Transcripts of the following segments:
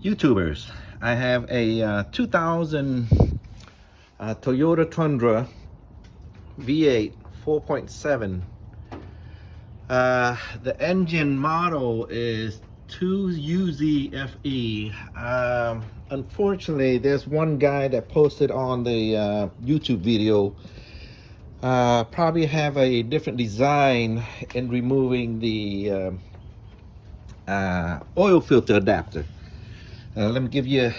YouTubers. I have a 2000 Toyota Tundra V8 4.7. The engine model is 2UZ-FE. Unfortunately, there's one guy that posted on the YouTube video probably have a different design in removing the oil filter adapter. Let me give you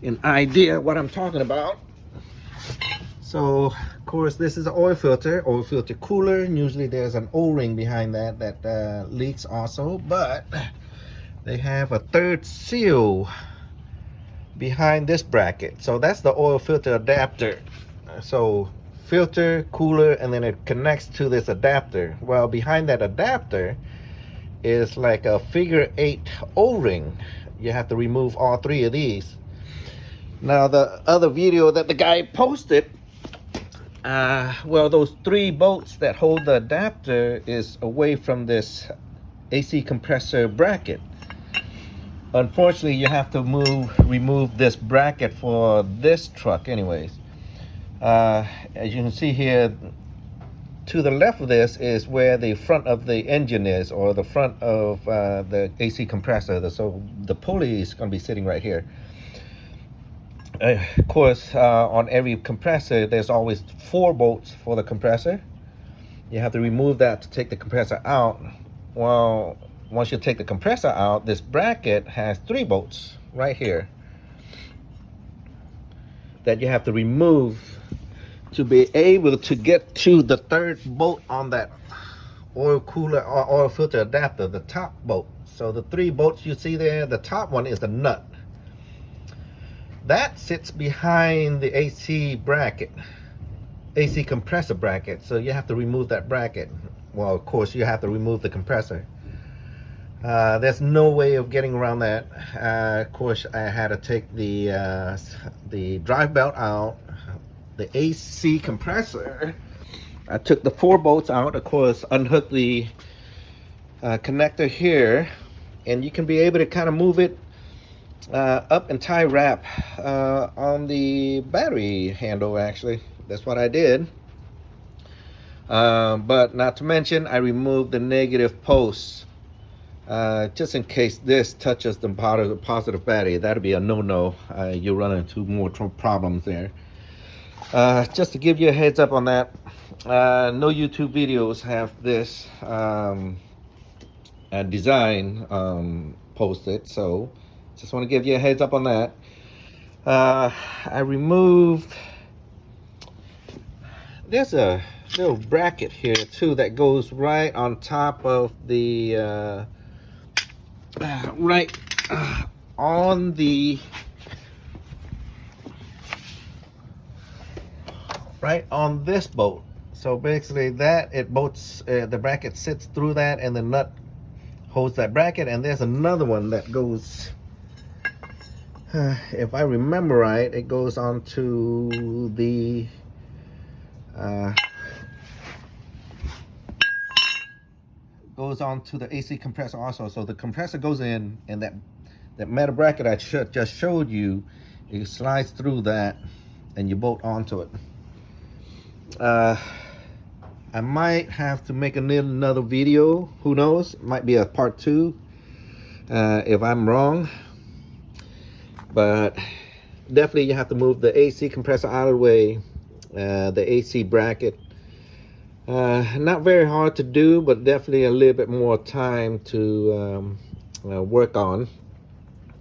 an idea what I'm talking about. So, of course, this is an oil filter cooler, and usually there's an O-ring behind that leaks also, but they have a third seal behind this bracket. So that's the oil filter adapter. So filter, cooler, and then it connects to this adapter. Well, behind that adapter is like a figure 8 O-ring. You have to remove all 3 of these. Now, the other video that the guy posted, well, those 3 bolts that hold the adapter is away from this AC compressor bracket. Unfortunately, you have to remove this bracket for this truck anyways. As you can see here, to the left of this is where the front of the engine is, or the front of the AC compressor. So the pulley is going to be sitting right here. Of course, on every compressor, there's always 4 bolts for the compressor. You have to remove that to take the compressor out. Well, once you take the compressor out, this bracket has 3 bolts right here that you have to remove to be able to get to the 3rd bolt on that oil cooler or oil filter adapter, the top bolt. So the 3 bolts you see there, the top one is the nut. That sits behind the AC bracket, AC compressor bracket. So you have to remove that bracket. Well, of course, you have to remove the compressor. There's no way of getting around that. Of course, I had to take the drive belt out, the AC compressor. I took the 4 bolts out, of course, unhooked the connector here, and you can be able to kind of move it up and tie wrap on the battery handle. Actually, that's what I did. But not to mention, I removed the negative posts just in case this touches the positive battery. That'd be a no-no. You run into more problems there. Just to give you a heads up on that, no YouTube videos have this design posted, so just want to give you a heads up on that. I removed, there's a little bracket here too that goes right on top of the right on this bolt. So basically that it bolts, the bracket sits through that, and the nut holds that bracket. And there's another one that goes, if I remember right, it goes onto the AC compressor also. So the compressor goes in, and that metal bracket I just showed you, it slides through that, and you bolt onto it. I might have to make another video. Who knows? It might be a part 2 if I'm wrong. But definitely you have to move the AC compressor out of the way, the AC bracket. Not very hard to do, but definitely a little bit more time to work on.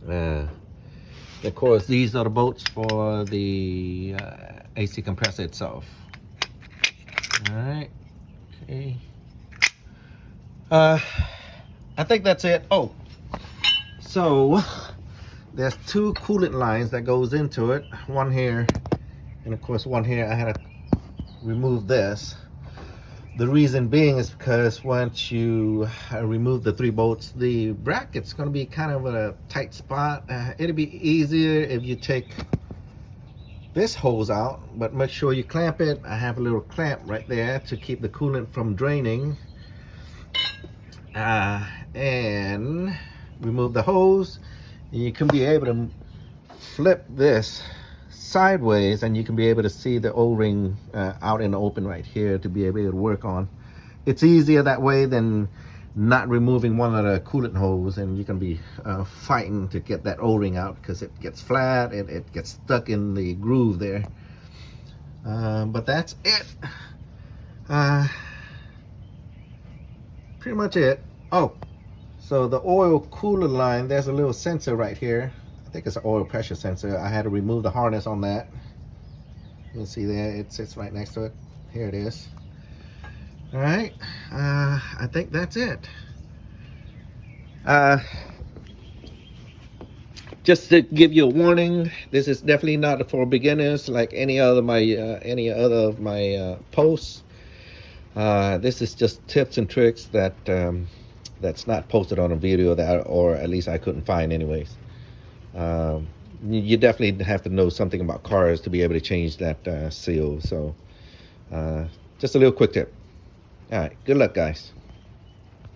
Of course, these are the bolts for the AC compressor itself. All right. Okay. I think that's it. Oh, so there's 2 coolant lines that goes into it. One here, and of course one here. I had to remove this. The reason being is because once you remove the 3 bolts, the bracket's going to be kind of a tight spot. It'll be easier if you take this hose out, but make sure you clamp it. I have a little clamp right there to keep the coolant from draining. And remove the hose, You can be able to flip this sideways, and you can be able to see the O-ring out in the open right here to be able to work on. It's easier that way than not removing one of the coolant hose, and you can be fighting to get that O-ring out because it gets flat, it gets stuck in the groove there. But that's it. Pretty much it. Oh, so the oil cooler line, there's a little sensor right here. I think it's an oil pressure sensor. I had to remove the harness on that. You'll see there, it sits right next to it. Here it is. All right, I think that's it. Just to give you a warning, this is definitely not for beginners like any other of my posts. This is just tips and tricks that that's not posted on a video, that, or at least I couldn't find anyways. You definitely have to know something about cars to be able to change that seal. So just a little quick tip. All right, good luck, guys.